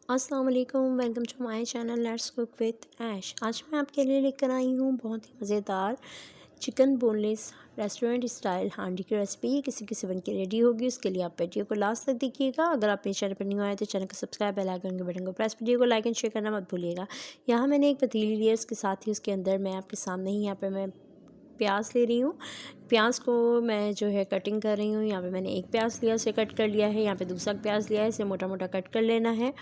अस्सलाम वालेकुम, welcome to my channel let's cook with Ash. आज मैं आपके लिए लेकर आई हूँ बहुत ही मज़ेदार चिकन बोनलेस रेस्टोरेंट स्टाइल हांडी की रेसिपी। ये किसी किसी बन के रेडी होगी। उसके लिए आप वीडियो को लास्ट तक देखिएगा। अगर आप मेरे चैनल पर न्यू आए तो चैनल को सब्सक्राइब, बेल आइकन के बटन को प्रेस, वीडियो को लाइक एंड शेयर करना मत भूलिएगा। यहाँ मैंने एक पतीली ली है, उसके साथ ही उसके अंदर मैं आपके सामने ही यहाँ पर मैं प्याज ले रही हूँ। प्याज को मैं जो है कटिंग कर रही हूँ। यहाँ पे मैंने एक प्याज लिया, उसे कट कर लिया है। यहाँ पे दूसरा प्याज लिया है, इसे मोटा मोटा कट कर लेना है।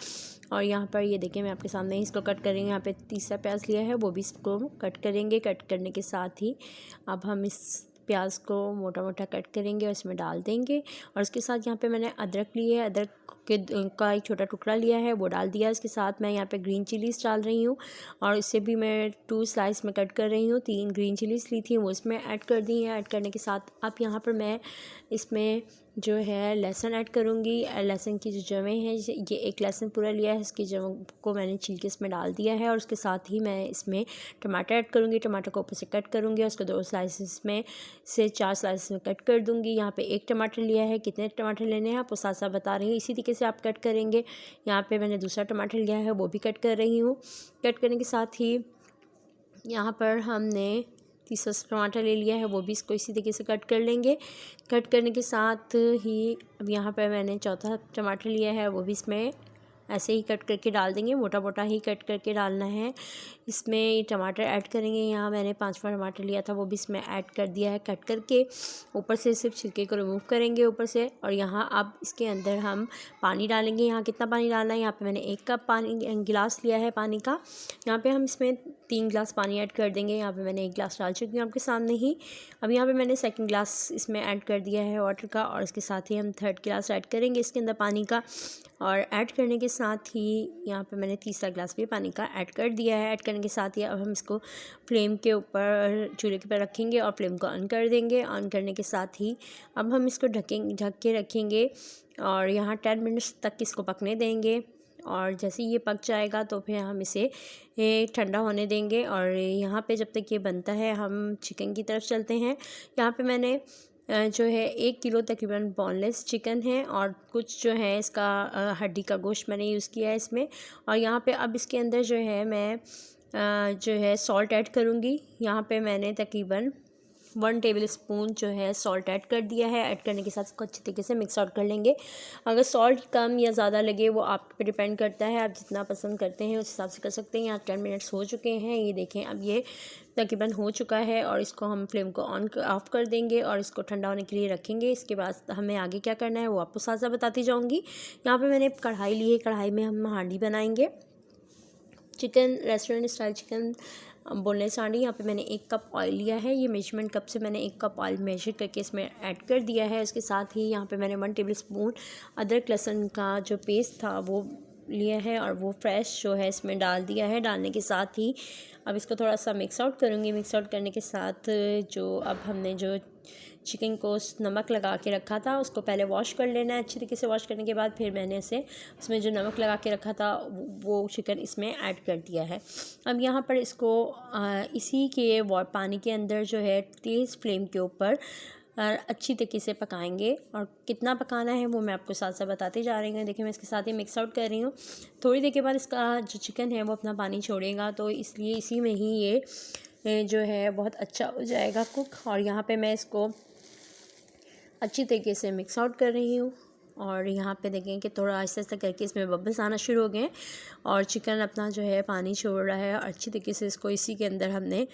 और यहाँ पर ये देखिए मैं आपके सामने ही इसको कट करेंगे। यहाँ पे तीसरा प्याज लिया है, वो भी इसको कट करेंगे। कट करने के साथ ही अब हम इस प्याज को मोटा मोटा कट करेंगे और इसमें डाल देंगे। और उसके साथ यहाँ पे मैंने अदरक ली है, अदरक का एक छोटा टुकड़ा लिया है, वो डाल दिया। इसके साथ मैं यहाँ पे ग्रीन चिलीज़ डाल रही हूँ और इसे भी मैं 2 स्लाइस में कट कर रही हूँ। 3 ग्रीन चिलीज़ ली थी, वो इसमें ऐड कर दी है। ऐड करने के साथ अब यहाँ पर मैं इसमें जो है लहसुन ऐड करूँगी। लहसुन की जो जवें हैं, ये एक लहसुन पूरा लिया है, इसकी जवों को मैंने छील के इसमें डाल दिया है। और उसके साथ ही मैं इसमें टमाटर ऐड करूँगी। टमाटर को ऊपर से कट करूँगी और उसको 2 स्लाइसिस में से 4 स्लाइसिस में कट कर दूँगी। यहाँ पे एक टमाटर लिया है, कितने टमाटर लेने हैं आप वो साथ साथ बता रही हूँ, इसी तरीके से आप कट करेंगे। यहाँ पे मैंने दूसरा टमाटर लिया है, वो भी कट कर रही हूँ। कट करने के साथ ही यहाँ पर हमने तीसरा टमाटर ले लिया है, वो भी इसको इसी तरीके से कट कर लेंगे। कट करने के साथ ही अब यहाँ पर मैंने चौथा टमाटर लिया है, वो भी इसमें ऐसे ही कट करके डाल देंगे। मोटा मोटा ही कट करके डालना है। इसमें टमाटर ऐड करेंगे। यहाँ मैंने 5वां टमाटर लिया था, वो भी इसमें ऐड कर दिया है कट करके। ऊपर से सिर्फ छिलके को रिमूव करेंगे ऊपर से। और यहाँ अब इसके अंदर हम पानी डालेंगे। यहाँ कितना पानी डालना है, यहाँ पे मैंने 1 कप पानी गिलास लिया है पानी का। यहाँ पे हम इसमें 3 गिलास पानी ऐड कर देंगे। यहाँ पे मैंने 1 गिलास डाल चुकी हूँ आपके सामने ही। अब यहाँ पे मैंने सेकंड गिलास इसमें ऐड कर दिया है वाटर का। और इसके साथ ही हम थर्ड गिलास ऐड करेंगे इसके अंदर पानी का। और ऐड करने के साथ ही यहाँ पे मैंने तीसरा गिलास भी पानी का ऐड कर दिया है। ऐड करने के साथ ही अब हम इसको फ्लेम के ऊपर, चूल्हे के ऊपर रखेंगे और फ्लेम को ऑन कर देंगे। ऑन करने के साथ ही अब हम इसको ढक के रखेंगे और यहाँ 10 मिनट्स तक इसको पकने देंगे। और जैसे ये पक जाएगा तो फिर हम इसे ठंडा होने देंगे। और यहाँ पे जब तक ये बनता है हम चिकन की तरफ चलते हैं। यहाँ पे मैंने जो है 1 किलो तकरीबन बोनलेस चिकन है और कुछ जो है इसका हड्डी का गोश्त मैंने यूज़ किया है इसमें। और यहाँ पे अब इसके अंदर जो है मैं जो है सॉल्ट ऐड करूँगी। यहाँ पे मैंने तकरीबन 1 टेबल स्पून जो है सॉल्ट ऐड कर दिया है। ऐड करने के साथ इसको अच्छी तरीके से मिक्स आउट कर लेंगे। अगर सॉल्ट कम या ज़्यादा लगे वो आप पे डिपेंड करता है, आप जितना पसंद करते हैं उस हिसाब से कर सकते हैं। यहाँ 10 मिनट्स हो चुके हैं, ये देखें अब ये तकरीबन हो चुका है। और इसको हम फ्लेम को ऑफ कर देंगे और इसको ठंडा होने के लिए रखेंगे। इसके बाद हमें आगे क्या करना है वो आपको साथ साथ बताती जाऊँगी। यहाँ पर मैंने कढ़ाई ली है, कढ़ाई में हम हांडी बनाएंगे chicken restaurant style chicken boneless हांडी। यहाँ पे मैंने 1 कप ऑयल लिया है। ये मेजरमेंट कप से मैंने 1 कप ऑयल मेजर करके इसमें ऐड कर दिया है। इसके साथ ही यहाँ पे मैंने 1 टेबल स्पून अदरक लहसुन का जो पेस्ट था वो लिया है और वो फ्रेश जो है इसमें डाल दिया है। डालने के साथ ही अब इसको थोड़ा सा मिक्स आउट करूँगी। मिक्स आउट करने के साथ जो अब हमने जो चिकन को नमक लगा के रखा था उसको पहले वॉश कर लेना है अच्छी तरीके से। वॉश करने के बाद फिर मैंने इसे उसमें जो नमक लगा के रखा था वो चिकन इसमें ऐड कर दिया है। अब यहाँ पर इसको इसी के पानी के अंदर जो है तेज़ फ्लेम के ऊपर अच्छी तरीके से पकाएंगे। और कितना पकाना है वो मैं आपको साथ साथ बताते जा रही हूँ। देखिए मैं इसके साथ ही मिक्स आउट कर रही हूँ। थोड़ी देर के बाद इसका जो चिकन है वो अपना पानी छोड़ेगा, तो इसलिए इसी में ही ये जो है बहुत अच्छा हो जाएगा कुक। और यहाँ पे मैं इसको अच्छी तरीके से मिक्स आउट कर रही हूँ। और यहाँ पे देखें कि थोड़ा आहिस्ता आहिस्ता करके इसमें बबल्स आना शुरू हो गए और चिकन अपना जो है पानी छोड़ रहा है। और अच्छी तरीके से इसको इसी के अंदर हमने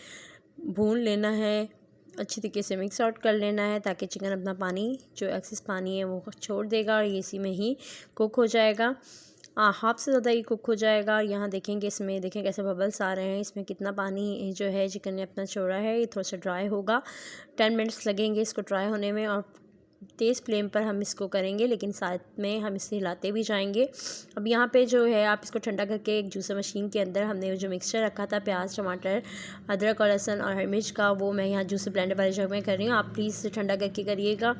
भून लेना है, अच्छी तरीके से मिक्स आउट कर लेना है ताकि चिकन अपना पानी जो एक्सेस पानी है वो छोड़ देगा और ये इसी में ही कुक हो जाएगा। हाफ से ज़्यादा ही कुक हो जाएगा। यहाँ देखेंगे इसमें देखें कैसे बबल्स आ रहे हैं। इसमें कितना पानी जो है चिकन ने अपना छोड़ा है। ये थोड़ा सा ड्राई होगा, 10 मिनट्स लगेंगे इसको ड्राई होने में। और तेज़ फ्लेम पर हम इसको करेंगे, लेकिन साथ में हम इसे हिलाते भी जाएंगे। अब यहाँ पे जो है आप इसको ठंडा करके एक जूसर मशीन के अंदर हमने जो मिक्सचर रखा था प्याज, टमाटर, अदरक और लहसुन और हरी मिर्च का, वो मैं यहाँ जूसर ब्लेंडर वाले जग में कर रही हूँ। आप प्लीज़ इसे ठंडा करके करिएगा।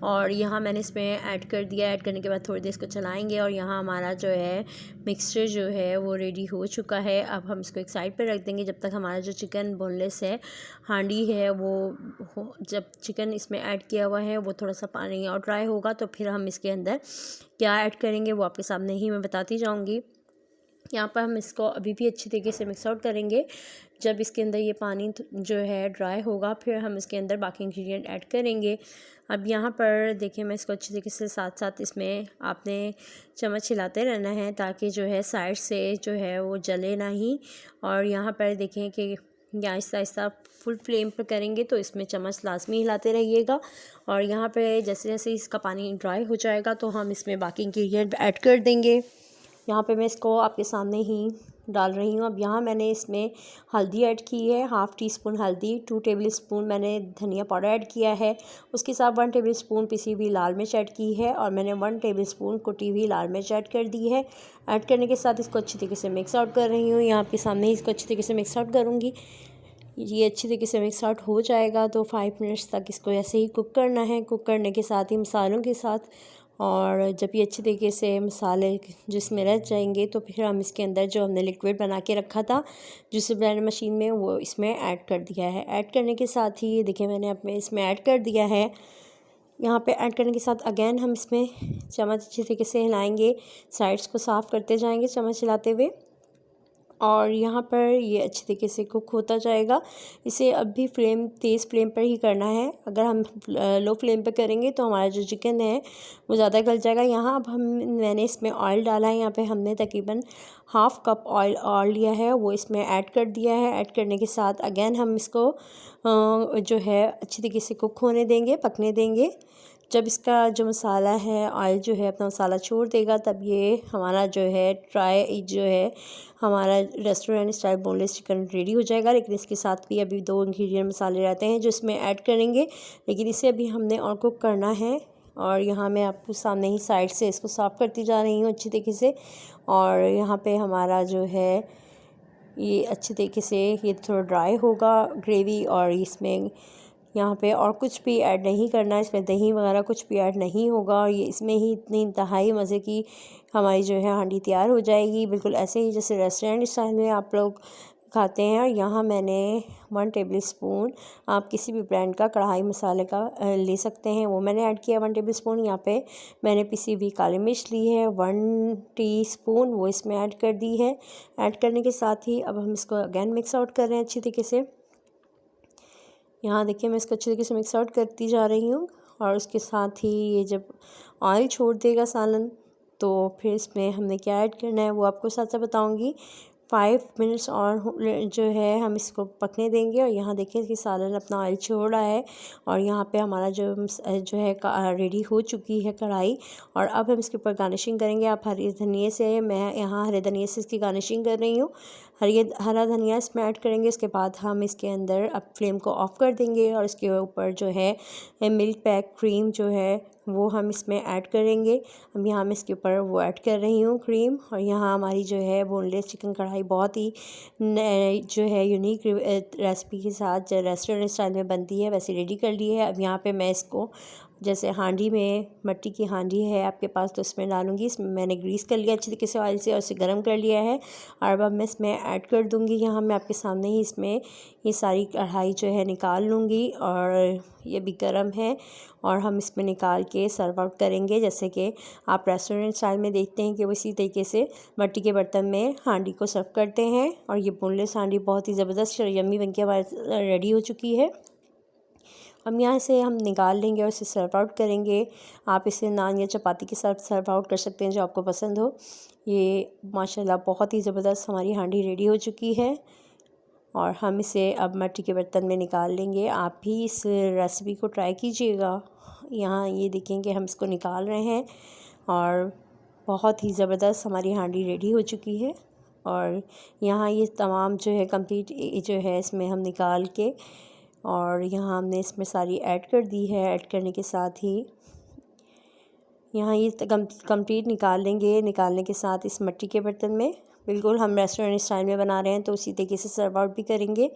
और यहाँ मैंने इसमें ऐड कर दिया। ऐड करने के बाद थोड़ी देर इसको चलाएँगे। और यहाँ हमारा जो है मिक्सचर जो है वो रेडी हो चुका है। अब हम इसको एक साइड पर रख देंगे जब तक हमारा जो चिकन बोनलेस है हांडी है वो जब चिकन इसमें ऐड किया हुआ है वो थोड़ा सा पानी और ड्राई होगा तो फिर हम इसके अंदर क्या ऐड करेंगे वो आपके सामने ही मैं बताती जाऊंगी। यहाँ पर हम इसको अभी भी अच्छी तरीके से मिक्स आउट करेंगे। जब इसके अंदर ये पानी जो है ड्राई होगा, फिर हम इसके अंदर बाकी इंग्रेडिएंट ऐड करेंगे। अब यहाँ पर देखिए, मैं इसको अच्छी तरीके से साथ साथ इसमें आपने चम्मच हिलाते रहना है ताकि जो है साइड से जो है वो जले ना ही। और यहाँ पर देखें कि आहिस्ता आहिस्ता फुल फ्लेम पर करेंगे तो इसमें चम्मच लाजमी हिलाते रहिएगा। और यहाँ पे जैसे जैसे इसका पानी ड्राई हो जाएगा तो हम इसमें बाकी इंग्रेडिएंट ऐड कर देंगे। यहाँ पे मैं इसको आपके सामने ही डाल रही हूँ। अब यहाँ मैंने इसमें हल्दी ऐड की है, हाफ़ टी स्पून हल्दी, 2 टेबल स्पून मैंने धनिया पाउडर ऐड किया है। उसके साथ 1 टेबल स्पून पिसी हुई लाल मिर्च ऐड की है और मैंने 1 टेबल स्पून कुटी हुई लाल मिर्च ऐड कर दी है। ऐड करने के साथ इसको अच्छी तरीके से मिक्स आउट कर रही हूँ। यहाँ आपके सामने ही इसको अच्छी तरीके से मिक्स आउट करूँगी। ये अच्छी तरीके से मिक्स आउट हो जाएगा तो 5 मिनट्स तक इसको ऐसे ही कुक करना है। कुक करने के साथ ही मसालों के साथ, और जब ये अच्छी तरीके से मसाले जिसमें रच जाएंगे तो फिर हम इसके अंदर जो हमने लिक्विड बना के रखा था जूस ब्लेंडर मशीन में, वो इसमें ऐड कर दिया है। ऐड करने के साथ ही ये देखिए मैंने अपने इसमें ऐड कर दिया है। यहाँ पे ऐड करने के साथ अगेन हम इसमें चम्मच अच्छी तरीके से हिलाएंगे, साइड्स को साफ़ करते जाएंगे चम्मच हिलाते हुए। और यहाँ पर ये अच्छी तरीके से कुक होता जाएगा। इसे अब भी तेज़ फ्लेम पर ही करना है। अगर हम लो फ्लेम पर करेंगे तो हमारा जो चिकन है वो ज़्यादा गल जाएगा। यहाँ अब मैंने इसमें ऑयल डाला है। यहाँ पे हमने तकरीबन हाफ़ कप ऑयल लिया है, वो इसमें ऐड कर दिया है। ऐड करने के साथ अगेन हम इसको जो है अच्छी तरीके से कुक होने देंगे, पकने देंगे। जब इसका जो मसाला है, ऑयल जो है अपना मसाला छोड़ देगा, तब ये हमारा जो है हमारा restaurant style boneless chicken ready हो जाएगा। लेकिन इसके साथ भी अभी 2 इंग्रेडिएंट मसाले रहते हैं जो इसमें ऐड करेंगे, लेकिन इसे अभी हमने और कुक करना है। और यहाँ मैं आपको सामने ही साइड से इसको साफ़ करती जा रही हूँ अच्छी तरीके से। और यहाँ पे हमारा जो है ये अच्छी तरीके से ये थोड़ा ड्राई होगा ग्रेवी, और इसमें यहाँ पे और कुछ भी ऐड नहीं करना, इसमें दही वगैरह कुछ भी ऐड नहीं होगा। और ये इसमें ही इतनी इंतहाई मज़े की हमारी जो है हांडी तैयार हो जाएगी, बिल्कुल ऐसे ही जैसे रेस्टोरेंट स्टाइल में आप लोग खाते हैं। और यहाँ मैंने 1 टेबल स्पून, आप किसी भी ब्रांड का कढ़ाई मसाले का ले सकते हैं, वो मैंने ऐड किया 1 टेबल स्पून। यहाँ पे मैंने पिसी हुई काली मिर्च ली है 1 टीस्पून, वो इसमें ऐड कर दी है। ऐड करने के साथ ही अब हम इसको अगेन मिक्स आउट कर रहे हैं अच्छी तरीके से। यहाँ देखिए मैं इसको अच्छी तरीके से मिक्स आउट करती जा रही हूँ। और उसके साथ ही ये जब ऑयल छोड़ देगा सालन, तो फिर इसमें हमने क्या ऐड करना है वो आपको साथ साथ बताऊँगी। 5 मिनट्स और जो है हम इसको पकने देंगे। और यहाँ देखिए कि सालन अपना ऑयल छोड़ रहा है और यहाँ पे हमारा जो है रेडी हो चुकी है कढ़ाई। और अब हम इसके ऊपर गार्निशिंग करेंगे। आप हरी धनिया से, मैं यहाँ हरे धनिया से इसकी गार्निशिंग कर रही हूँ। हरा धनिया इसमें ऐड करेंगे। इसके बाद हम इसके अंदर अब फ्लेम को ऑफ़ कर देंगे और इसके ऊपर जो है मिल्क पैक क्रीम जो है वो हम इसमें ऐड करेंगे। अब यहाँ मैं इसके ऊपर वो ऐड कर रही हूँ क्रीम। और यहाँ हमारी जो है बोनलेस चिकन कढ़ाई बहुत ही जो है यूनिक रेसिपी के साथ जो रेस्टोरेंट स्टाइल में बनती है वैसे रेडी कर ली है। अब यहाँ पे मैं इसको जैसे हांडी में, मट्टी की हांडी है आपके पास तो इसमें डालूंगी। इसमें मैंने ग्रीस कर लिया अच्छी तरीके से ऑयल से और इसे गर्म कर लिया है। और अब मैं इसमें ऐड कर दूंगी। यहाँ मैं आपके सामने ही इसमें ये सारी कढ़ाई जो है निकाल लूँगी, और ये भी गर्म है और हम इसमें निकाल के सर्व आउट करेंगे। जैसे कि आप रेस्टोरेंट स्टाइल में देखते हैं कि वो इसी तरीके से मट्टी के बर्तन में हांडी को सर्व करते हैं। और ये बोनलेस हांडी बहुत ही ज़बरदस्त यम्मी बनके हमारे रेडी हो चुकी है। हम यहाँ से हम निकाल लेंगे और इसे सर्व आउट करेंगे। आप इसे नान या चपाती के साथ सर्व आउट कर सकते हैं जो आपको पसंद हो। ये माशाल्लाह बहुत ही ज़बरदस्त हमारी हांडी रेडी हो चुकी है और हम इसे अब मट्टी के बर्तन में निकाल लेंगे। आप भी इस रेसिपी को ट्राई कीजिएगा। यहाँ ये देखें कि हम इसको निकाल रहे हैं और बहुत ही ज़बरदस्त हमारी हांडी रेडी हो चुकी है। और यहाँ ये तमाम जो है कंप्लीट जो है इसमें हम निकाल के, और यहाँ हमने इसमें सारी ऐड कर दी है। ऐड करने के साथ ही यहाँ ये कंप्लीट निकाल लेंगे। निकालने के साथ इस मट्टी के बर्तन में बिल्कुल हम रेस्टोरेंट स्टाइल में बना रहे हैं तो उसी तरीके से सर्व आउट भी करेंगे।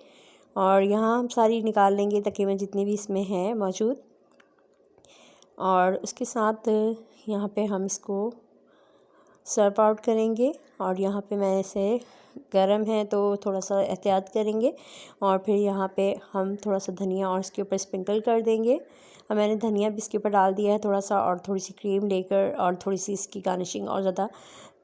और यहाँ हम सारी निकाल लेंगे तकरीबन जितनी भी इसमें है मौजूद। और उसके साथ यहाँ पे हम इसको सर्व आउट करेंगे। और यहाँ पे मैं इसे गरम है तो थोड़ा सा एहतियात करेंगे। और फिर यहाँ पे हम थोड़ा सा धनिया और इसके ऊपर स्प्रिंकल कर देंगे। और मैंने धनिया भी इसके ऊपर डाल दिया है थोड़ा सा, और थोड़ी सी क्रीम लेकर और थोड़ी सी इसकी गार्निशिंग और ज़्यादा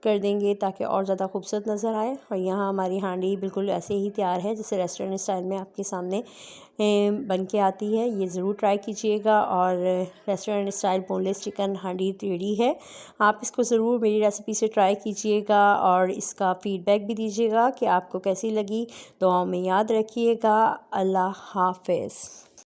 कर देंगे ताकि और ज़्यादा खूबसूरत नज़र आए। और यहाँ हमारी हांडी बिल्कुल ऐसे ही तैयार है जैसे रेस्टोरेंट स्टाइल में आपके सामने बन के आती है। ये ज़रूर ट्राई कीजिएगा। और रेस्टोरेंट स्टाइल बोनलेस चिकन हांडी रेडी है। आप इसको ज़रूर मेरी रेसिपी से ट्राई कीजिएगा और इसका फ़ीडबैक भी दीजिएगा कि आपको कैसी लगी। दुआओं में याद रखिएगा। अल्लाह हाफ़िज़।